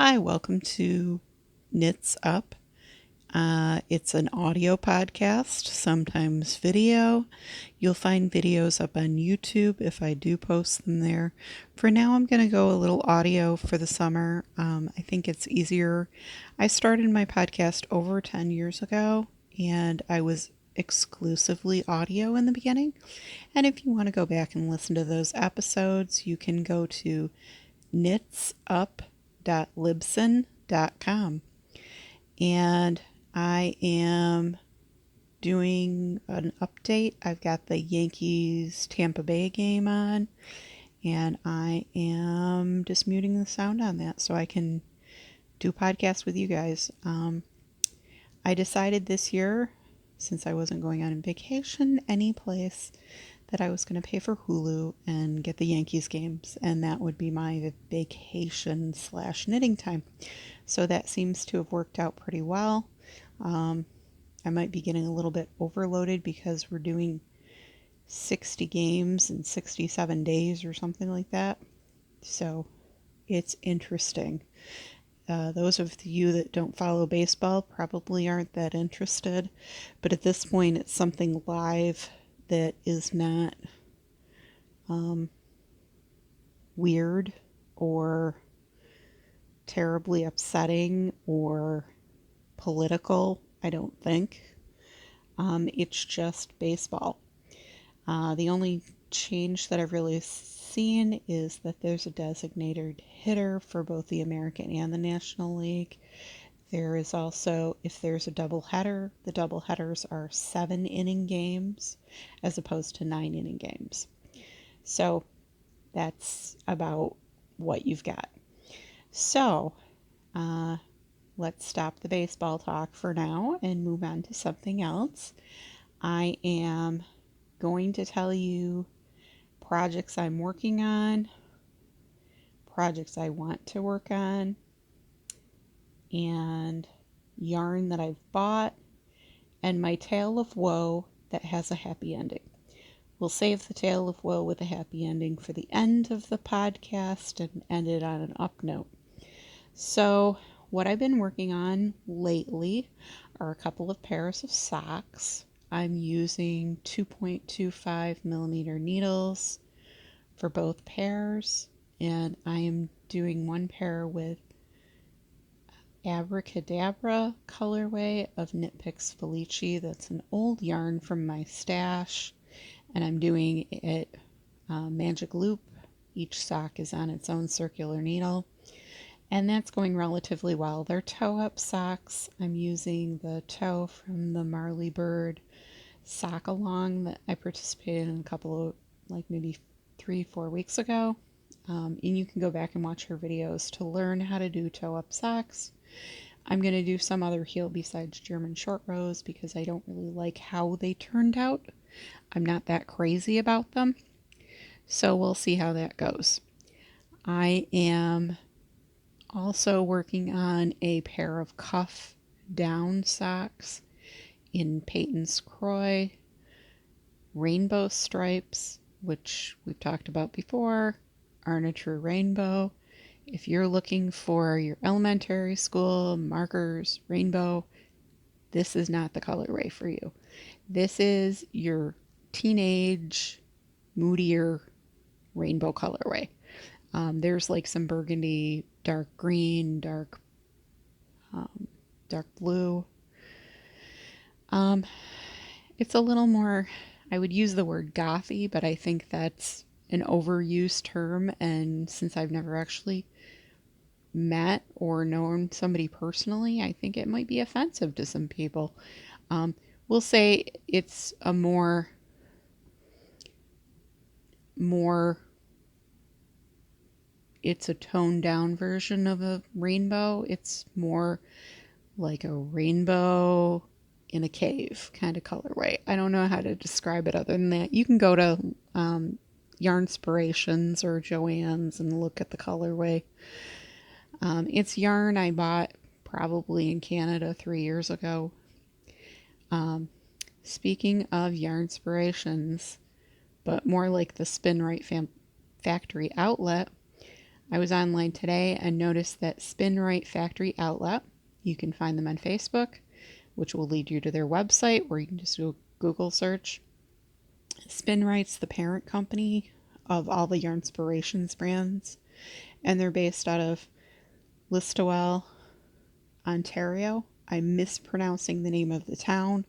Hi, welcome to Knits Up. It's an audio podcast, sometimes video. You'll find videos up on YouTube if I do post them there. For now, I'm going to go a little audio for the summer. I think it's easier. I started my podcast over 10 years ago, and I was exclusively audio in the beginning. And if you want to go back and listen to those episodes, you can go to knitsup.libsyn.com. And I am doing an update. I've got the Yankees Tampa Bay game on, and I am just muting the sound on that so I can do podcasts with you guys. I decided this year, since I wasn't going on vacation any place, that I was going to pay for Hulu and get the Yankees games, and that would be my vacation / knitting time. So that seems to have worked out pretty well. I might be getting a little bit overloaded because we're doing 60 games in 67 days or something like that. So it's interesting. Those of you that don't follow baseball probably aren't that interested, but at this point it's something live that is not weird or terribly upsetting or political, I don't think. It's just baseball. The only change that I've really seen is that there's a designated hitter for both the American and the National League. There is also, if there's a doubleheader, the doubleheaders are 7-inning games as opposed to 9-inning games. So that's about what you've got. So let's stop the baseball talk for now and move on to something else. I am going to tell you projects I'm working on, projects I want to work on, and yarn that I've bought, and my tale of woe that has a happy ending. We'll save the tale of woe with a happy ending for the end of the podcast and end it on an up note. So, what I've been working on lately are a couple of pairs of socks. I'm using 2.25 millimeter needles for both pairs, and I am doing one pair with Abracadabra colorway of Knit Picks Felici. That's an old yarn from my stash, and I'm doing it magic loop. Each sock is on its own circular needle, and that's going relatively well. They're toe-up socks. I'm using the toe from the Marley Bird sock along that I participated in a couple of, like maybe 3-4 weeks ago. And you can go back and watch her videos to learn how to do toe-up socks. I'm going to do some other heel besides German short rows because I don't really like how they turned out. I'm not that crazy about them. So we'll see how that goes. I am also working on a pair of cuff down socks in Peyton's Croy rainbow stripes, which we've talked about before, aren't a true rainbow. If you're looking for your elementary school markers rainbow, this is not the colorway for you. This is your teenage, moodier rainbow colorway. There's like some burgundy, dark green, dark blue. It's a little more, I would use the word gothy, but I think that's an overused term, and since I've never actually met or known somebody personally, I think it might be offensive to some people. We'll say it's a more it's a toned down version of a rainbow. It's more like a rainbow in a cave kind of colorway. I don't know how to describe it other than that. You can go to Yarnspirations or Joann's and look at the colorway. It's yarn I bought probably in Canada 3 years ago. Speaking of Yarnspirations, but more like the Spin Right Factory outlet, I was online today and noticed that Spin Right Factory Outlet, you can find them on Facebook, which will lead you to their website where you can just do a Google search. Spin Right's the parent company of all the Yarnspirations brands, and they're based out of Listowel, Ontario. I'm mispronouncing the name of the town.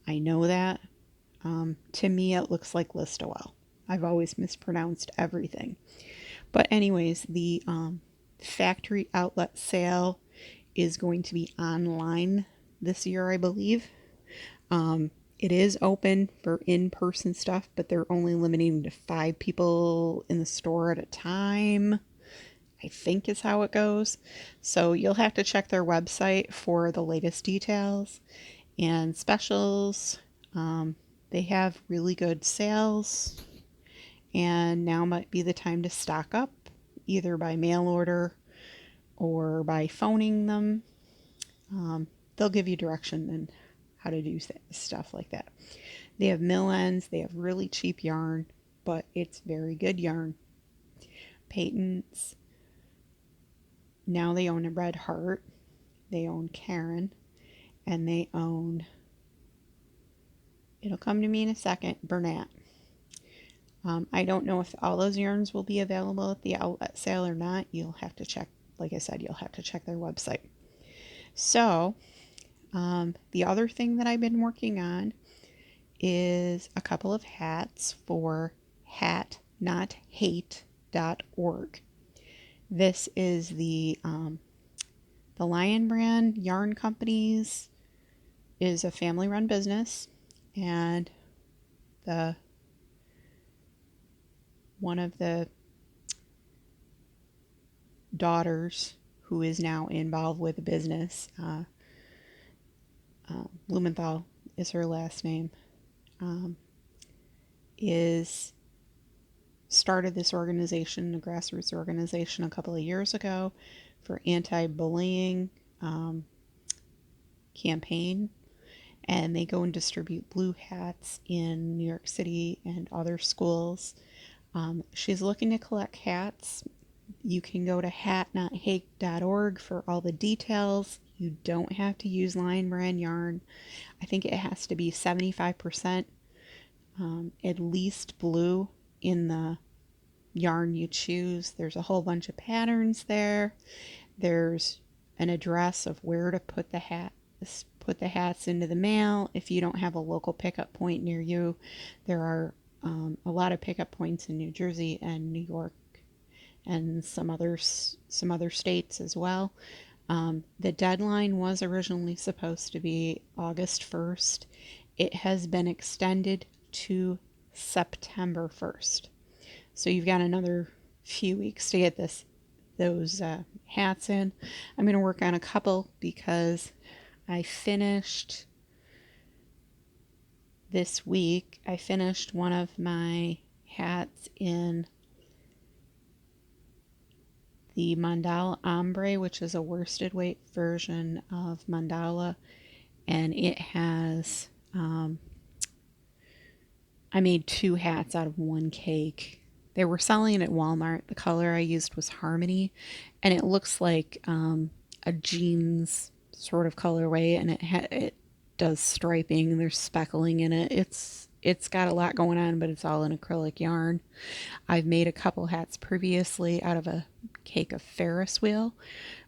I know that. To me, it looks like Listowel. I've always mispronounced everything. But anyways, the factory outlet sale is going to be online this year, I believe. It is open for in-person stuff, but they're only limiting to 5 people in the store at a time, I think is how it goes. So you'll have to check their website for the latest details and specials. They have really good sales, and now might be the time to stock up, either by mail order or by phoning them. They'll give you direction and how to do stuff like that. They have mill ends, they have really cheap yarn, but it's very good yarn. Patents. Now they own a Red Heart, they own Karen, and they own, it'll come to me in a second, Bernat. I don't know if all those yarns will be available at the outlet sale or not. You'll have to check, like I said, you'll have to check their website. So, the other thing that I've been working on is a couple of hats for hatnothate.org. This is the Lion Brand Yarn Companies is a family-run business, and one of the daughters who is now involved with the business, Blumenthal is her last name, is started this organization, a grassroots organization, a couple of years ago for anti-bullying campaign, and they go and distribute blue hats in New York City and other schools. She's looking to collect hats. You can go to hatnothate.org for all the details. You don't have to use Lion Brand yarn. I think it has to be 75% at least blue in the yarn you choose. There's a whole bunch of patterns there. There's an address of where to put the hats into the mail. If you don't have a local pickup point near you, there are a lot of pickup points in New Jersey and New York and some other states as well. The deadline was originally supposed to be August 1st. It has been extended to September 1st. So you've got another few weeks to get those hats in. I'm going to work on a couple because I finished this week. I finished one of my hats in the Mandala Ombre, which is a worsted weight version of Mandala, and it has I made 2 hats out of 1 cake. They were selling it at Walmart. The color I used was Harmony, and it looks like a jeans sort of colorway, and it does striping and there's speckling in it. It's got a lot going on, but it's all in acrylic yarn. I've made a couple hats previously out of a cake of Ferris wheel,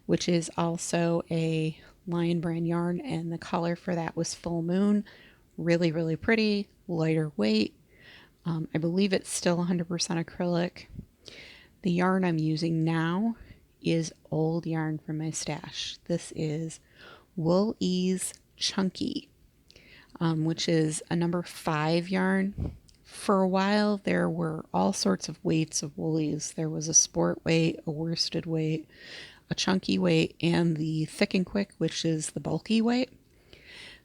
which is also a Lion Brand yarn, and the color for that was Full Moon. Really, really pretty, lighter weight. I believe it's still 100% acrylic. The yarn I'm using now is old yarn from my stash. This is Wool Ease Chunky, which is a number 5 yarn. For a while, there were all sorts of weights of woolies. There was a sport weight, a worsted weight, a chunky weight, and the thick and quick, which is the bulky weight.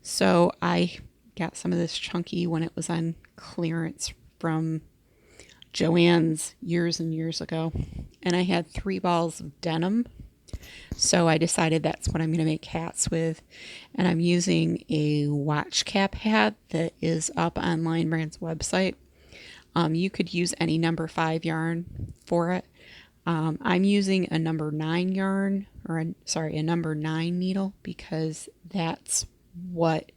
So I got some of this chunky when it was on clearance from Joann's years and years ago. And I had 3 balls of denim. So I decided that's what I'm going to make hats with. And I'm using a watch cap hat that is up on Lion Brand's website. You could use any number 5 yarn for it. I'm using a number 9 yarn, or a number 9 needle, because that's what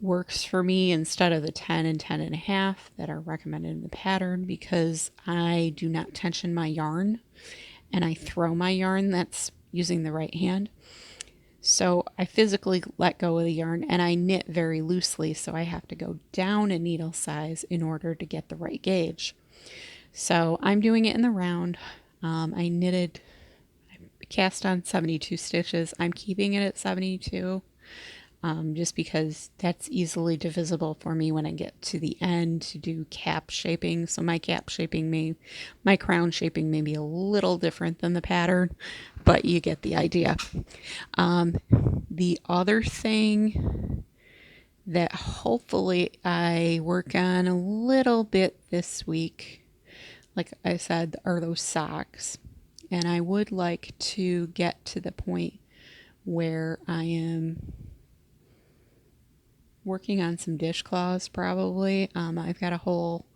works for me instead of the 10 and 10 and a half that are recommended in the pattern, because I do not tension my yarn and I throw my yarn that's using the right hand. So I physically let go of the yarn and I knit very loosely, so I have to go down a needle size in order to get the right gauge. So I'm doing it in the round. I cast on 72 stitches. I'm keeping it at 72, just because that's easily divisible for me when I get to the end to do cap shaping. So my crown shaping may be a little different than the pattern, but you get the idea. The other thing that hopefully I work on a little bit this week, like I said, are those socks. And I would like to get to the point where I am working on some dishcloths probably. I've got a whole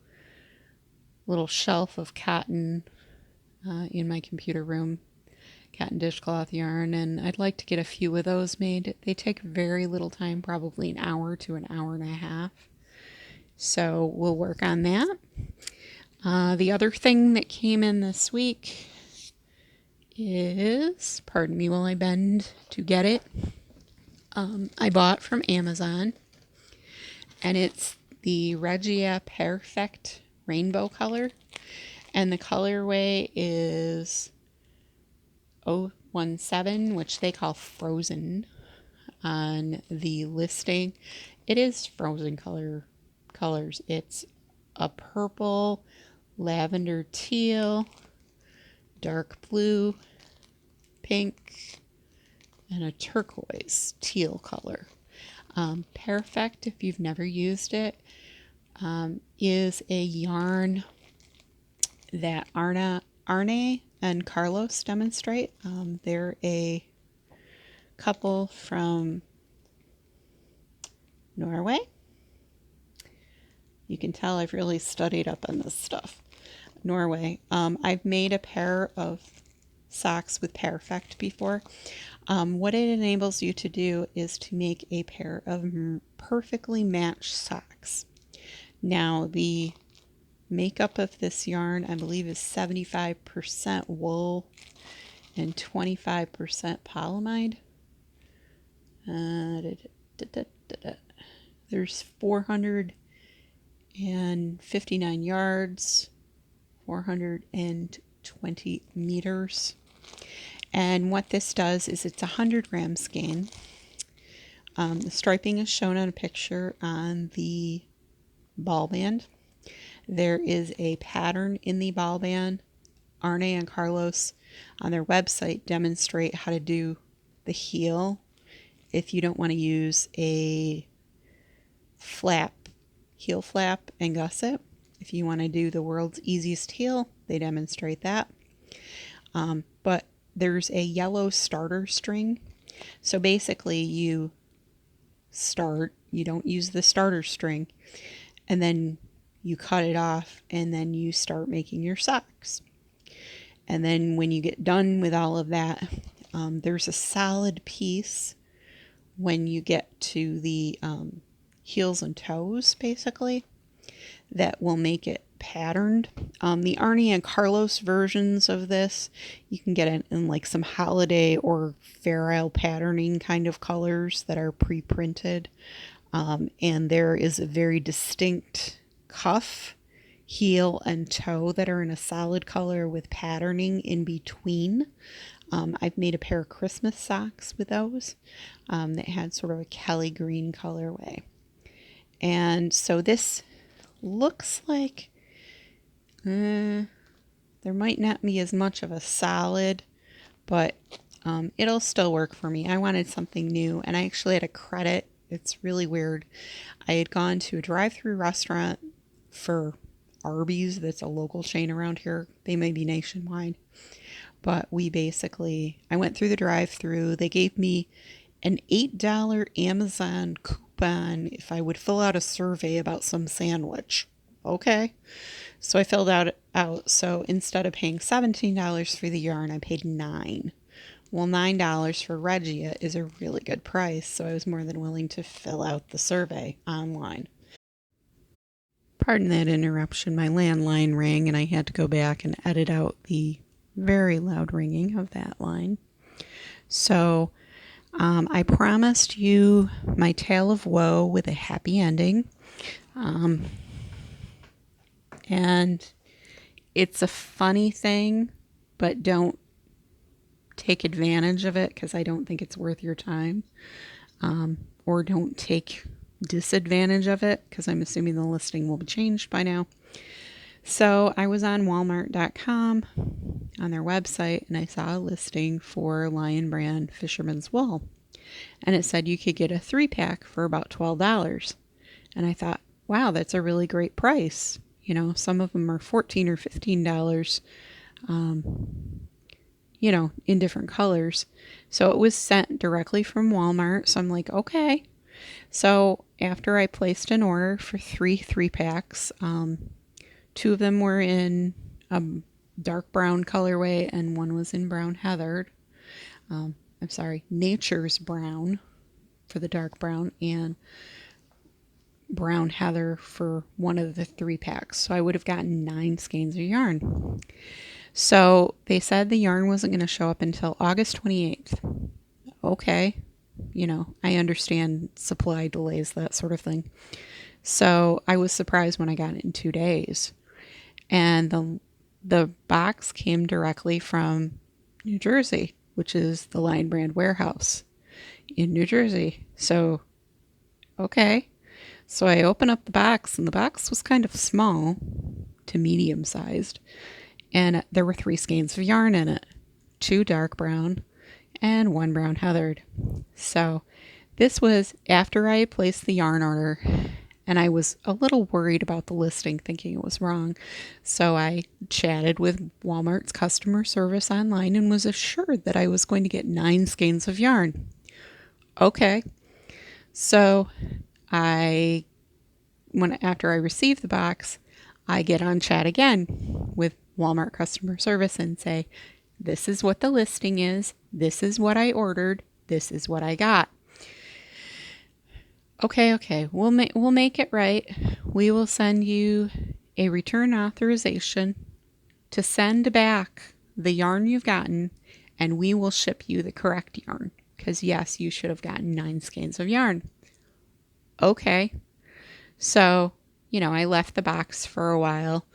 little shelf of cotton in my computer room, cotton dishcloth yarn, and I'd like to get a few of those made. They take very little time, probably an hour to an hour and a half. So we'll work on that. The other thing that came in this week is, pardon me while I bend to get it, I bought from Amazon, and it's the Regia Perfect rainbow color, and the colorway is 017, which they call frozen on the listing. It is frozen colors. It's a purple, lavender teal, dark blue, pink, and a turquoise teal color. Perfect, if you've never used it, is a yarn that Arne and Carlos demonstrate. They're a couple from Norway. You can tell I've really studied up on this stuff. Norway. I've made a pair of socks with Perfect before. What it enables you to do is to make a pair of perfectly matched socks. Now, the makeup of this yarn, I believe, is 75% wool and 25% polyamide. There's 459 yards, 420 meters. And what this does is it's a 100-gram skein. The striping is shown on a picture on the ball band. There is a pattern in the ball band. Arne and Carlos on their website demonstrate how to do the heel if you don't want to use a heel flap and gusset. If you want to do the world's easiest heel, they demonstrate that. But there's a yellow starter string. So basically you don't use the starter string, and then you cut it off, and then you start making your socks. And then when you get done with all of that, there's a solid piece when you get to the heels and toes, basically, that will make it patterned. The Arne and Carlos versions of this, you can get it in like some holiday or Fair Isle patterning kind of colors that are pre-printed. And there is a very distinct cuff, heel, and toe that are in a solid color with patterning in between. I've made a pair of Christmas socks with those that had sort of a Kelly green colorway. And so this looks like there might not be as much of a solid, but it'll still work for me. I wanted something new, and I actually had a credit. It's really weird. I had gone to a drive-through restaurant for Arby's, that's a local chain around here. They may be nationwide. But I went through the drive-through. They gave me an $8 Amazon coupon if I would fill out a survey about some sandwich. Okay. So I filled out. So instead of paying $17 for the yarn, I paid $9. Well, $9 for Regia is a really good price, so I was more than willing to fill out the survey online. Pardon that interruption. My landline rang and I had to go back and edit out the very loud ringing of that line. So I promised you my tale of woe with a happy ending. And it's a funny thing, but don't take advantage of it because I don't think it's worth your time. Or don't take disadvantage of it because I'm assuming the listing will be changed by now. So I was on Walmart.com on their website and I saw a listing for Lion Brand Fisherman's Wool. And it said you could get a 3-pack for about $12. And I thought, wow, that's a really great price. You know, some of them are $14 or $15, you know, in different colors. So it was sent directly from Walmart. So I'm like, okay. So after I placed an order for 3-packs, 2 of them were in a dark brown colorway and one was in brown heathered. I'm sorry, nature's brown for the dark brown and brown heather for one of the 3-packs. So I would have gotten 9 skeins of yarn. So they said the yarn wasn't going to show up until August 28th. Okay. You know, I understand supply delays, that sort of thing. So I was surprised when I got it in 2 days. And the box came directly from New Jersey, which is the Lion Brand warehouse in New Jersey. So, okay. So I open up the box, and the box was kind of small to medium sized. And there were 3 skeins of yarn in it, 2 dark brown and 1 brown heathered. So this was after I placed the yarn order, and I was a little worried about the listing, thinking it was wrong. So I chatted with Walmart's customer service online and was assured that I was going to get 9 skeins of yarn. Okay. So after I received the box, I get on chat again with Walmart customer service and say, this is what the listing is. This is what I ordered. This is what I got. Okay. We'll make it right. We will send you a return authorization to send back the yarn you've gotten, and we will ship you the correct yarn. Because yes, you should have gotten 9 skeins of yarn. Okay. So, you know, I left the box for a while.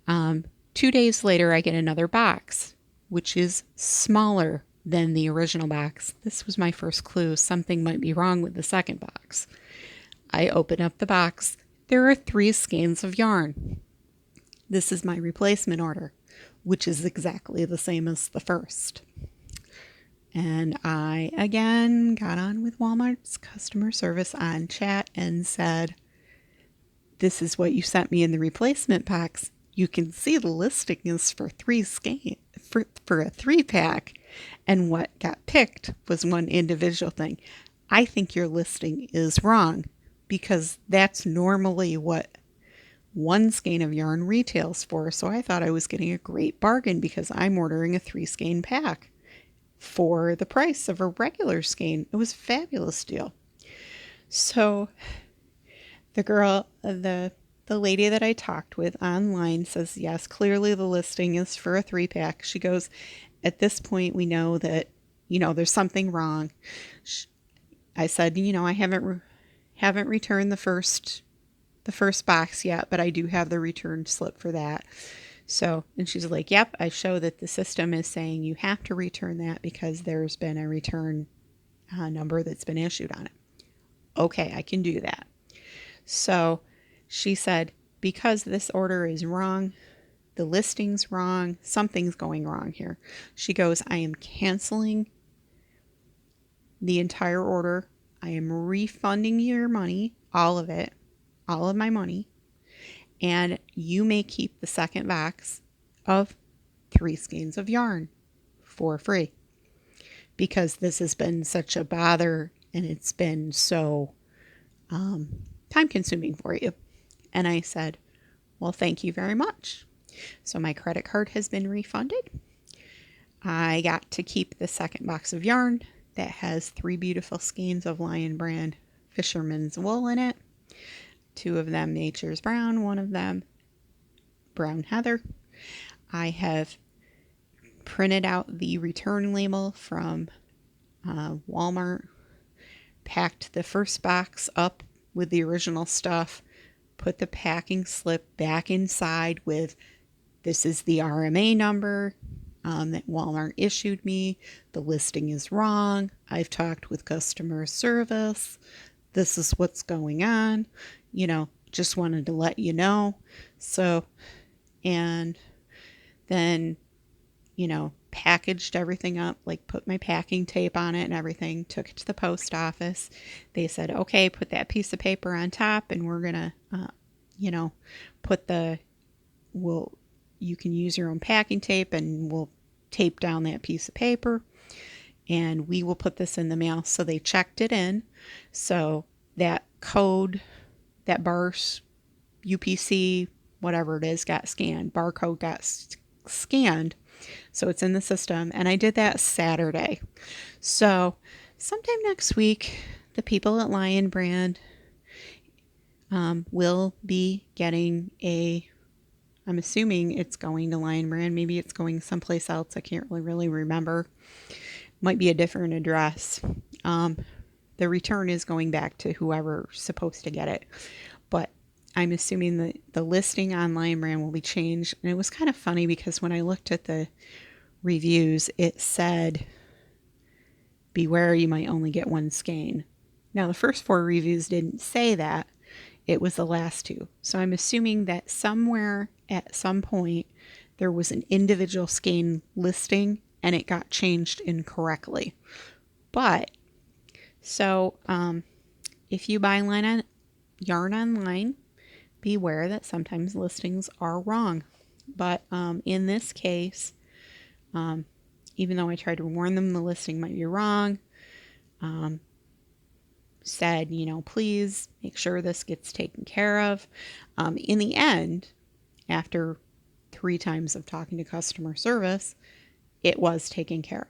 2 days later, I get another box, which is smaller than the original box. This was my first clue. Something might be wrong with the second box. I open up the box. There are 3 skeins of yarn. This is my replacement order, which is exactly the same as the first. And I, again, got on with Walmart's customer service on chat and said, this is what you sent me in the replacement box. You can see the listing is for 3 skeins, for a 3-pack. And what got picked was one individual thing. I think your listing is wrong because that's normally what 1 skein of yarn retails for. So I thought I was getting a great bargain because I'm ordering a 3-skein pack for the price of a regular skein. It was a fabulous deal. So the lady that I talked with online says, yes, clearly the listing is for a 3-pack. She goes, at this point, we know that, you know, there's something wrong. I said, you know, I haven't returned the first box yet, but I do have the return slip for that. So, and she's like, yep, I show that the system is saying you have to return that because there's been a return number that's been issued on it. Okay, I can do that. So she said, because this order is wrong, the listing's wrong, something's going wrong here. She goes, I am canceling the entire order. I am refunding your money, all of it, all of my money. And you may keep the second box of 3 skeins of yarn for free. Because this has been such a bother and it's been so time consuming for you. And I said, Well, thank you very much. So my credit card has been refunded. I got to keep the second box of yarn that has 3 beautiful skeins of Lion Brand Fisherman's Wool in it. 2 of them Nature's Brown, 1 of them Brown Heather. I have printed out the return label from Walmart, packed the first box up with the original stuff, put the packing slip back inside with, this is the RMA number that Walmart issued me. The listing is wrong. I've talked with customer service. This is what's going on. Just wanted to let you know. So, and then, packaged everything up, like put my packing tape on it and everything, took it to the post office. They said, okay, put that piece of paper on top and we're going to, you can use your own packing tape and we'll tape down that piece of paper and we will put this in the mail. So they checked it in. So that code, that BARS, UPC, whatever it is, got scanned. Barcode got scanned. So it's in the system. And I did that Saturday. So sometime next week, the people at Lion Brand will be getting I'm assuming it's going to Lion Brand. Maybe it's going someplace else. I can't really remember. Might be a different address. The return is going back to whoever's supposed to get it. But I'm assuming that the listing on Lion Brand will be changed. And it was kind of funny because when I looked at the reviews, it said, beware, you might only get 1 skein. Now, the first 4 reviews didn't say that. It was the last 2. So I'm assuming that somewhere at some point there was an individual skein listing and it got changed incorrectly. But, so if you buy yarn online, beware that sometimes listings are wrong. But in this case, even though I tried to warn them the listing might be wrong, said, please make sure this gets taken care of. In the end, after 3 times of talking to customer service, it was taken care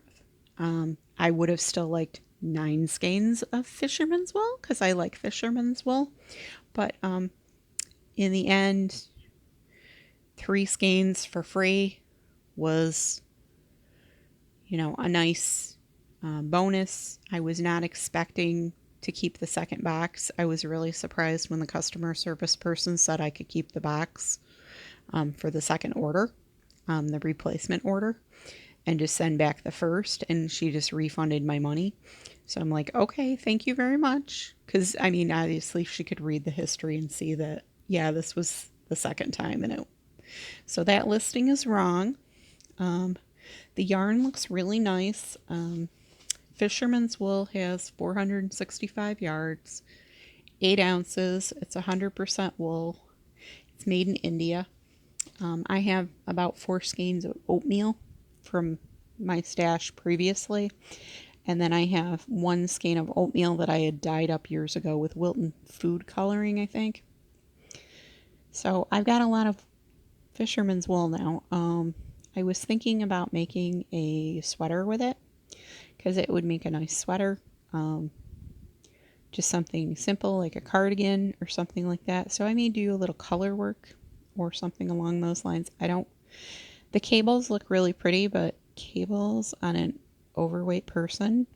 of. I would have still liked 9 skeins of fisherman's wool because I like fisherman's wool. But in the end, 3 skeins for free was, a nice bonus. I was not expecting to keep the second box. I was really surprised when the customer service person said I could keep the box for the second order, the replacement order, and just send back the first, and she just refunded my money. So I'm like, okay, thank you very much. Because, obviously she could read the history and see that, yeah, this was the second time. So that listing is wrong. The yarn looks really nice. Fisherman's Wool has 465 yards, 8 ounces. It's 100% wool. It's made in India. I have about 4 skeins of oatmeal from my stash previously. And then I have 1 skein of oatmeal that I had dyed up years ago with Wilton food coloring, I think. So I've got a lot of fisherman's wool now. I was thinking about making a sweater with it because it would make a nice sweater. Just something simple like a cardigan or something like that. So I may do a little color work or something along those lines. The cables look really pretty, but cables on an overweight person,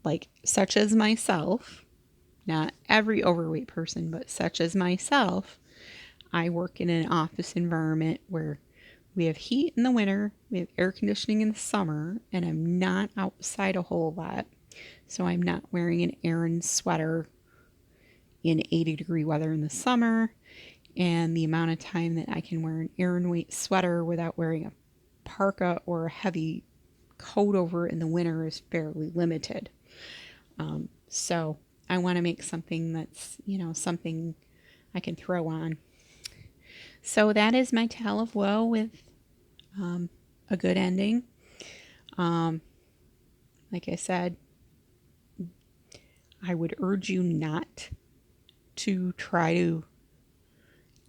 like such as myself, not every overweight person, but such as myself, I work in an office environment where we have heat in the winter, we have air conditioning in the summer, and I'm not outside a whole lot. So I'm not wearing an Aran sweater in 80-degree weather in the summer, and the amount of time that I can wear an Aran weight sweater without wearing a parka or a heavy coat over it in the winter is fairly limited. So I want to make something that's, something I can throw on. So that is my tale of woe with a good ending. Like I said, I would urge you not to try to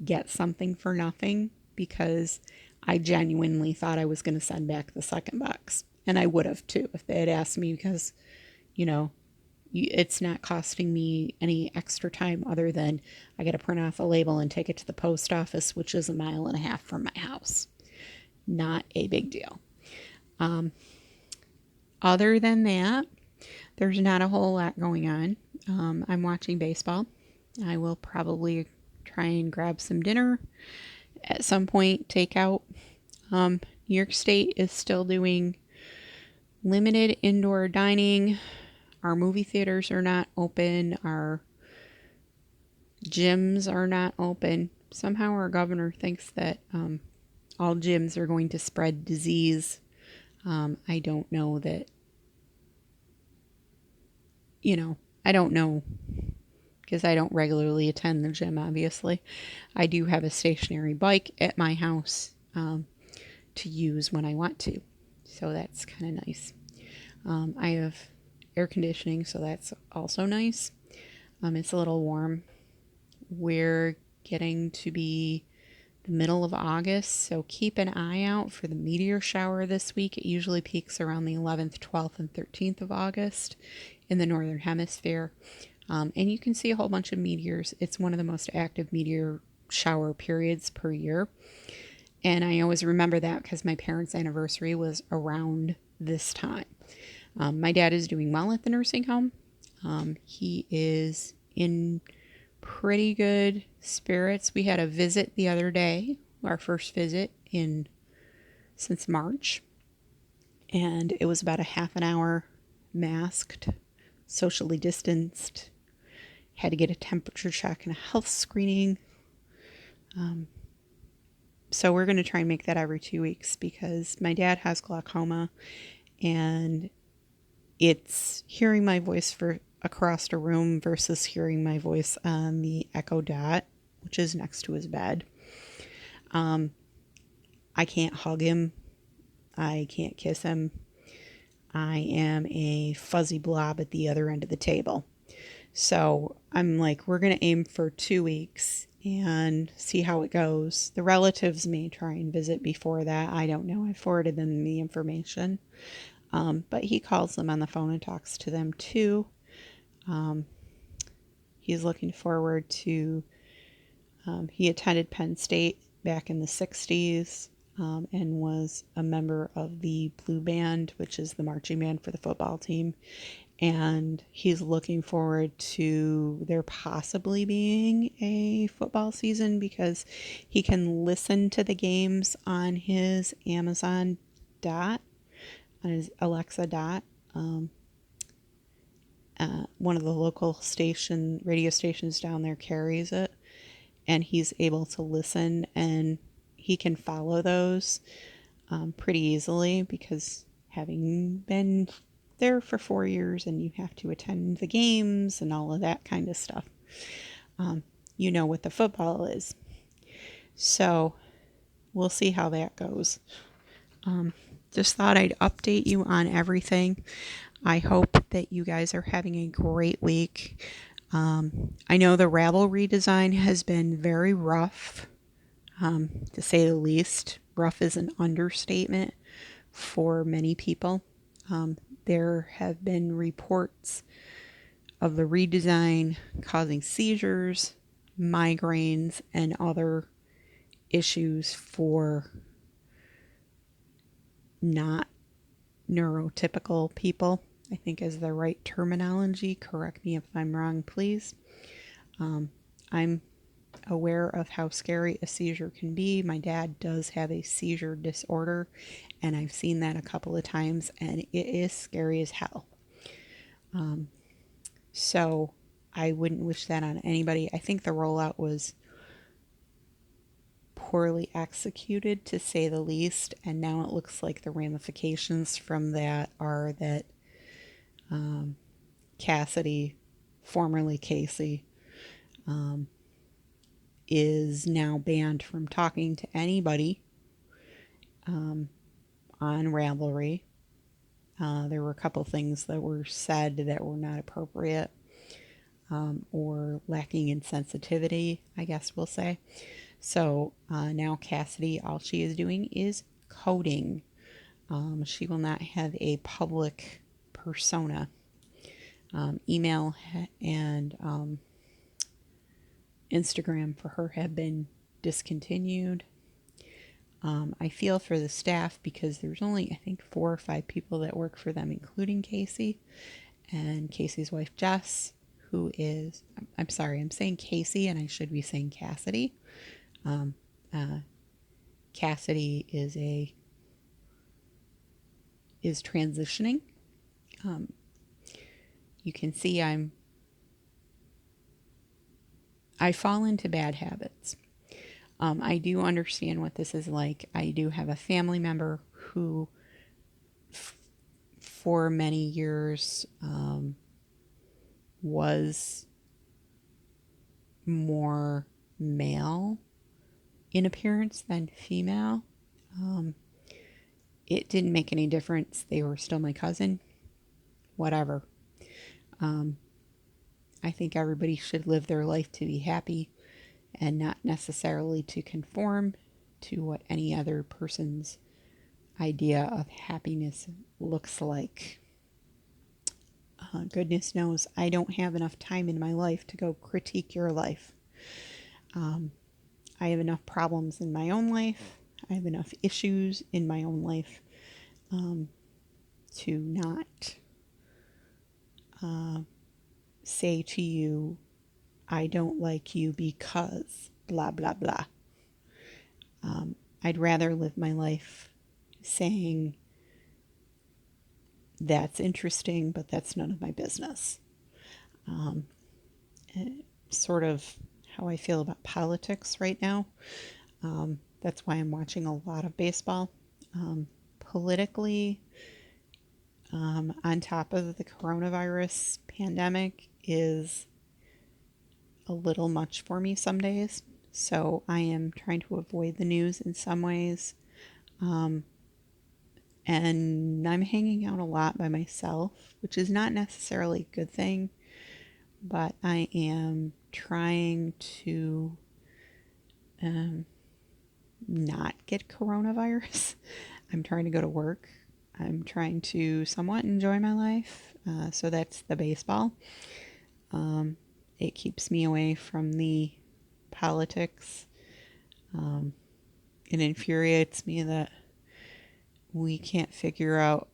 get something for nothing because I genuinely thought I was going to send back the second box. And I would have too if they had asked me because, you know, it's not costing me any extra time other than I got to print off a label and take it to the post office, which is 1.5 miles from my house. Not a big deal. Other than that, there's not a whole lot going on. I'm watching baseball. I will probably try and grab some dinner at some point, takeout. New York State is still doing limited indoor dining. Our movie theaters are not open. Our gyms are not open. Somehow our governor thinks that all gyms are going to spread disease. I don't know that, I don't know because I don't regularly attend the gym, obviously. I do have a stationary bike at my house to use when I want to. So that's kind of nice. I have air conditioning, so that's also nice. It's a little warm. We're getting to be the middle of August, so keep an eye out for the meteor shower this week. It usually peaks around the 11th, 12th, and 13th of August in the northern hemisphere. And you can see a whole bunch of meteors. It's one of the most active meteor shower periods per year. And I always remember that because my parents' anniversary was around this time. My dad is doing well at the nursing home. He is in pretty good spirits. We had a visit the other day, our first visit since March. And it was about a half an hour masked, socially distanced. Had to get a temperature check and a health screening. So we're going to try and make that every 2 weeks because my dad has glaucoma and it's hearing my voice for across a room versus hearing my voice on the Echo Dot, which is next to his bed. I can't hug him. I can't kiss him. I am a fuzzy blob at the other end of the table. So I'm like, we're going to aim for 2 weeks and see how it goes. The relatives may try and visit before that. I don't know. I forwarded them the information. But he calls them on the phone and talks to them too. He's looking forward to, he attended Penn State back in the 60s and was a member of the Blue Band, which is the marching band for the football team. And he's looking forward to there possibly being a football season because he can listen to the games on his Amazon Dot, on his Alexa Dot. One of the local radio stations down there carries it, and he's able to listen and he can follow those pretty easily because having been there for 4 years and you have to attend the games and all of that kind of stuff. You know what the football is. So we'll see how that goes. Just thought I'd update you on everything. I hope that you guys are having a great week. I know the Ravel redesign has been very rough, to say the least. Rough is an understatement for many people. There have been reports of the redesign causing seizures, migraines, and other issues for not neurotypical people, I think is the right terminology. Correct me if I'm wrong, please. I'm aware of how scary a seizure can be. My dad does have a seizure disorder, and I've seen that a couple of times, and it is scary as hell. So I wouldn't wish that on anybody. I think the rollout was poorly executed, to say the least, and now it looks like the ramifications from that are that Cassidy, formerly Casey, is now banned from talking to anybody on Ravelry. There were a couple things that were said that were not appropriate or lacking in sensitivity, I guess we'll say. So now Cassidy, all she is doing is coding. She will not have a public persona. Email and Instagram for her have been discontinued. I feel for the staff because there's only, I think, 4 or 5 people that work for them, including Casey and Casey's wife, Jess, who is, I'm sorry, I'm saying Casey and I should be saying Cassidy. Um, Cassidy is transitioning. You can see I fall into bad habits. I do understand what this is like. I do have a family member who, for many years, was more male in appearance than female. It didn't make any difference. They were still my cousin. Whatever. I think everybody should live their life to be happy and not necessarily to conform to what any other person's idea of happiness looks like. Goodness knows I don't have enough time in my life to go critique your life. I have enough problems in my own life. I have enough issues in my own life to not say to you, I don't like you because blah, blah, blah. I'd rather live my life saying, that's interesting, but that's none of my business. Sort of how I feel about politics right now. That's why I'm watching a lot of baseball. Politically, on top of the coronavirus pandemic is a little much for me some days. So I am trying to avoid the news in some ways. And I'm hanging out a lot by myself, which is not necessarily a good thing, but I am trying to not get coronavirus. I'm trying to go to work. I'm trying to somewhat enjoy my life. So that's the baseball. It keeps me away from the politics. It infuriates me that we can't figure out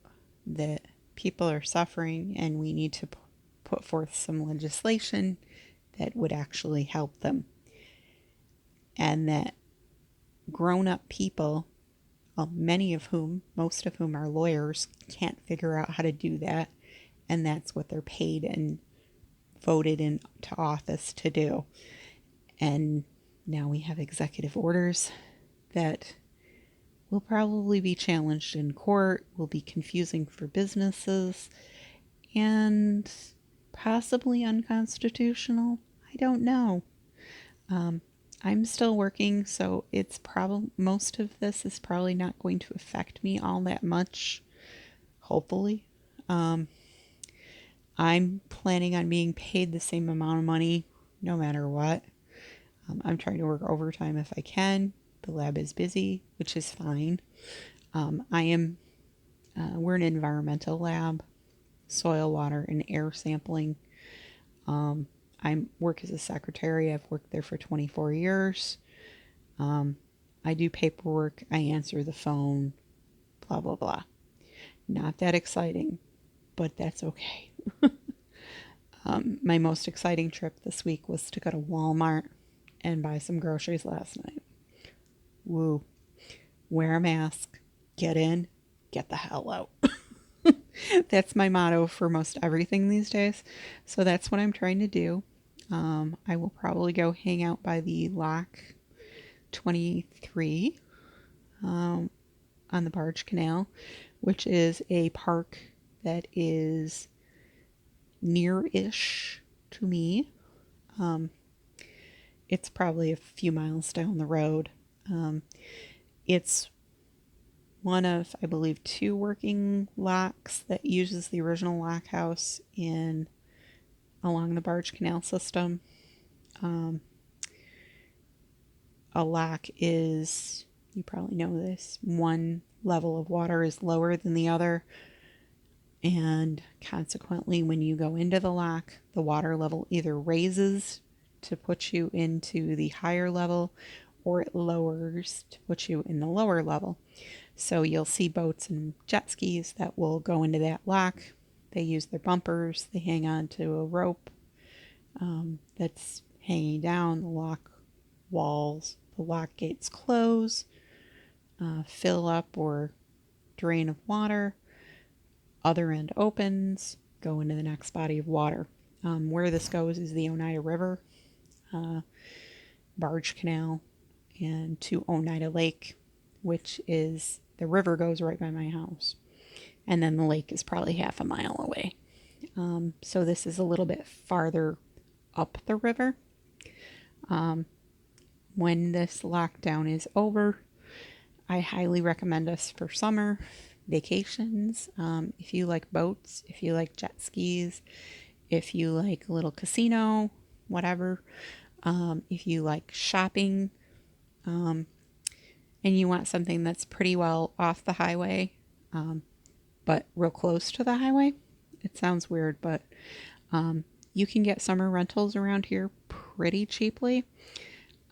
that people are suffering and we need to put forth some legislation that would actually help them. And that grown-up people, most of whom are lawyers, can't figure out how to do that. And that's what they're paid and voted into office to do. And now we have executive orders that will probably be challenged in court, will be confusing for businesses, and possibly unconstitutional. I don't know. I'm still working, so most of this is probably not going to affect me all that much, hopefully. I'm planning on being paid the same amount of money no matter what. I'm trying to work overtime if I can. The lab is busy, which is fine. We're an environmental lab, soil, water, and air sampling. I work as a secretary. I've worked there for 24 years. I do paperwork. I answer the phone, blah, blah, blah. Not that exciting, but that's okay. My most exciting trip this week was to go to Walmart and buy some groceries last night. Woo. Wear a mask, get in, get the hell out. That's my motto for most everything these days. So that's what I'm trying to do. I will probably go hang out by the Lock 23 on the Barge Canal, which is a park that is near-ish to me. It's probably a few miles down the road. It's one of, I believe, 2 working locks that uses the original lock house along the Barge Canal system. a lock is, you probably know this, one level of water is lower than the other. And consequently, when you go into the lock, the water level either raises to put you into the higher level or it lowers to put you in the lower level. So you'll see boats and jet skis that will go into that lock. They use their bumpers, they hang on to a rope that's hanging down. The lock walls, the lock gates close, fill up or drain of water. Other end opens, go into the next body of water. Where this goes is the Oneida River, Barge Canal, and to Oneida Lake, which is, the river goes right by my house. And then the lake is probably half a mile away. So this is a little bit farther up the river. When this lockdown is over, I highly recommend us for summer vacations. If you like boats, if you like jet skis, if you like a little casino, whatever, if you like shopping, and you want something that's pretty well off the highway, but real close to the highway. It sounds weird, but you can get summer rentals around here pretty cheaply.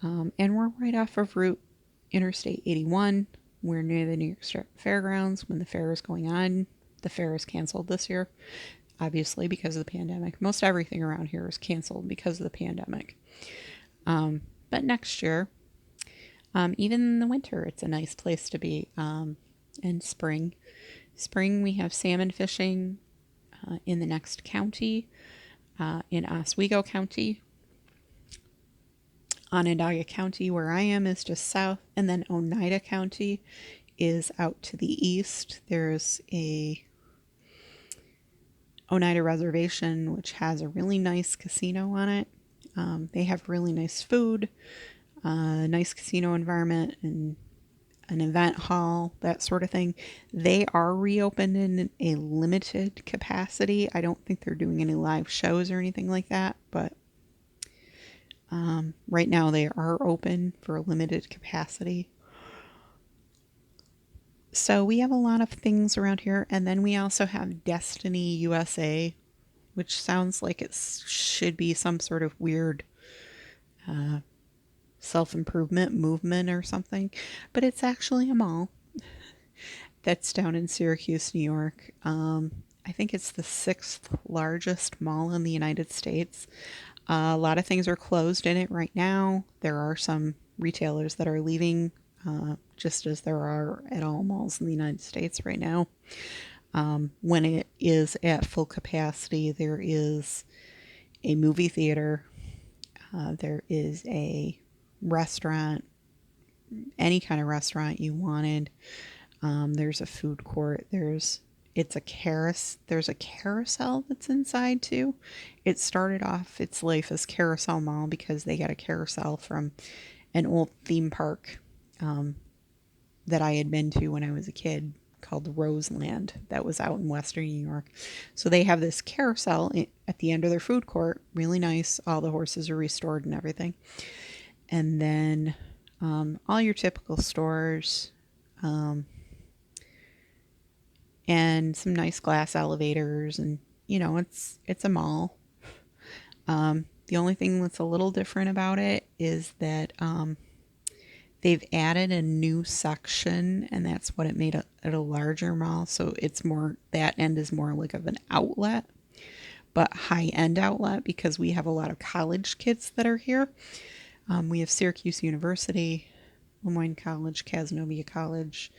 And we're right off of Interstate 81. We're near the New York State Fairgrounds when the fair is going on. The fair is canceled this year, obviously, because of the pandemic. Most everything around here is canceled because of the pandemic. But next year, even in the winter, it's a nice place to be. And spring, we have salmon fishing in the next county, in Oswego County. Onondaga County, where I am, is just south, and then Oneida County is out to the east. There's a Oneida Reservation, which has a really nice casino on it. They have really nice food, nice casino environment, and an event hall, that sort of thing. They are reopened in a limited capacity. I don't think they're doing any live shows or anything like that, but right now they are open for a limited capacity. So we have a lot of things around here. And then we also have Destiny USA, which sounds like it should be some sort of weird self-improvement movement or something. But it's actually a mall that's down in Syracuse, New York. I think it's the 6th largest mall in the United States. A lot of things are closed in it right now. There are some retailers that are leaving, just as there are at all malls in the United States right now. When it is at full capacity, there is a movie theater, there is a restaurant, any kind of restaurant you wanted. There's a food court. There's a carousel that's inside too. It started off its life as Carousel Mall because they got a carousel from an old theme park that I had been to when I was a kid called Roseland that was out in Western New York. So they have this carousel at the end of their food court. Really nice. All the horses are restored and everything. And then all your typical stores, and some nice glass elevators, and it's a mall. The only thing that's a little different about it is that they've added a new section, and that's what it made it a larger mall. So it's more, that end is more like of an outlet, but high-end outlet, because we have a lot of college kids that are here. We have Syracuse University, Lemoyne College, Cazenovia College,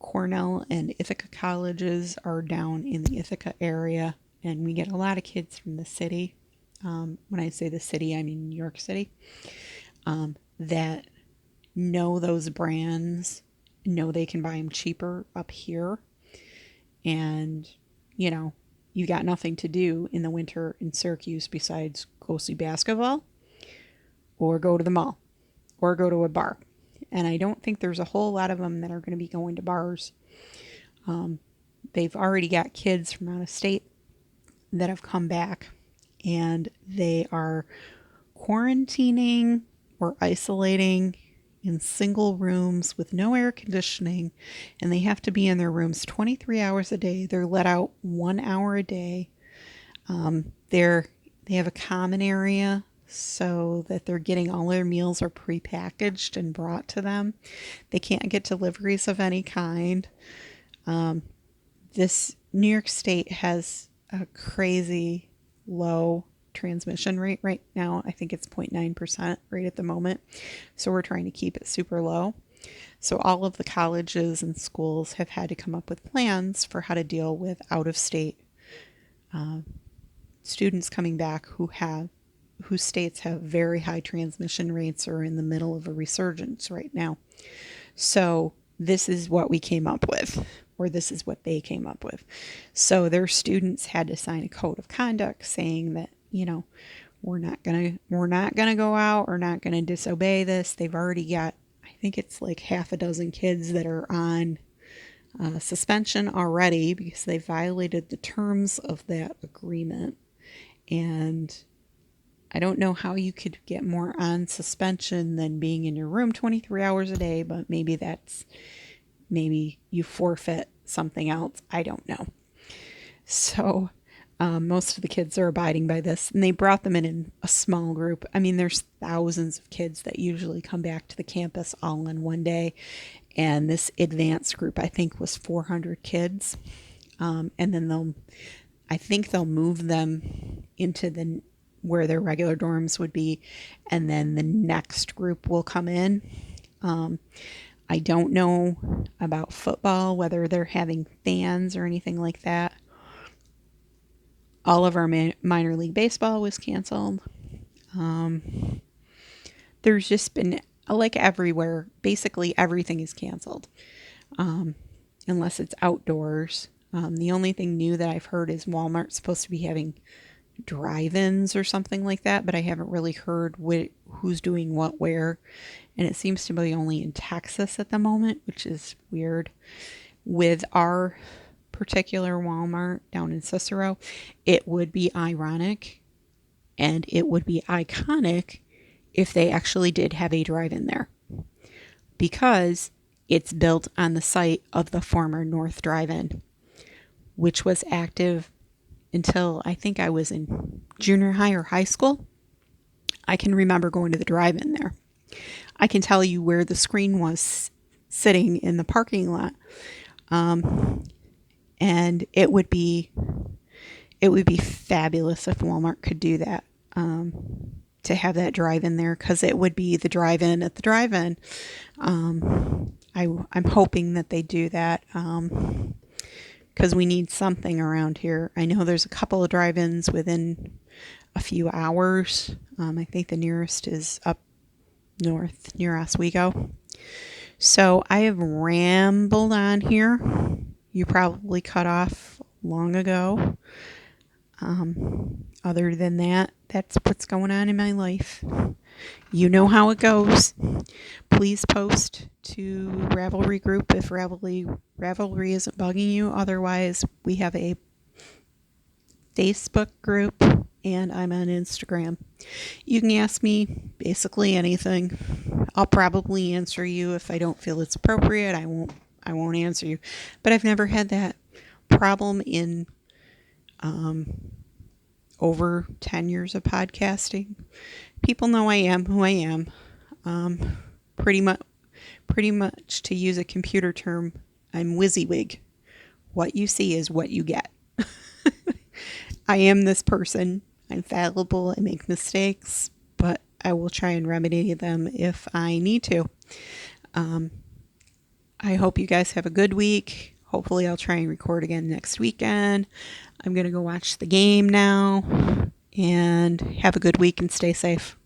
Cornell and Ithaca colleges are down in the Ithaca area, and we get a lot of kids from the city. When I say the city, I mean New York City, that know those brands, know they can buy them cheaper up here. And, you got nothing to do in the winter in Syracuse besides go see basketball or go to the mall or go to a bar. And I don't think there's a whole lot of them that are going to be going to bars. They've already got kids from out of state that have come back, and they are quarantining or isolating in single rooms with no air conditioning, and they have to be in their rooms 23 hours a day. They're let out 1 hour a day. They have a common area so that they're getting all their meals are prepackaged and brought to them. They can't get deliveries of any kind. This New York State has a crazy low transmission rate right now. I think it's 0.9% right at the moment. So we're trying to keep it super low. So all of the colleges and schools have had to come up with plans for how to deal with out-of-state students coming back whose states have very high transmission rates or in the middle of a resurgence right now. So this is what we came up with, or this is what they came up with. So their students had to sign a code of conduct saying that, we're not gonna go out, or not gonna disobey this. They've already got, I think it's like half a dozen kids that are on suspension already because they violated the terms of that agreement. And I don't know how you could get more on suspension than being in your room 23 hours a day, but maybe you forfeit something else. I don't know. So most of the kids are abiding by this, and they brought them in a small group. I mean, there's thousands of kids that usually come back to the campus all in one day, and this advanced group, I think, was 400 kids. And then I think they'll move them into where their regular dorms would be, and then the next group will come in. I don't know about football, whether they're having fans or anything like that. All of our minor league baseball was canceled. There's just been, like everywhere, basically everything is canceled, unless it's outdoors. The only thing new that I've heard is Walmart's supposed to be having drive-ins or something like that, but I haven't really heard who's doing what where, and it seems to be only in Texas at the moment, which is weird. With our particular Walmart down in Cicero, it would be ironic and it would be iconic if they actually did have a drive-in there, because it's built on the site of the former North Drive-In, which was active until I think I was in junior high or high school. I can remember going to the drive-in there. I can tell you where the screen was sitting in the parking lot. And it would be fabulous if Walmart could do that, to have that drive-in there, because it would be the drive-in at the drive-in. I'm hoping that they do that, because we need something around here. I know there's a couple of drive-ins within a few hours. I think the nearest is up north near Oswego. So I have rambled on here. You probably cut off long ago. Other than that, that's what's going on in my life. You know how it goes. Please post to Ravelry group if Ravelry isn't bugging you. Otherwise, we have a Facebook group, and I'm on Instagram. You can ask me basically anything. I'll probably answer you. If I don't feel it's appropriate, I won't answer you. But I've never had that problem in over 10 years of podcasting. People know I am who I am. Pretty much, to use a computer term, I'm WYSIWYG. What you see is what you get. I am this person. I'm fallible. I make mistakes, but I will try and remedy them if I need to. I hope you guys have a good week. Hopefully I'll try and record again next weekend. I'm going to go watch the game now, and have a good week and stay safe.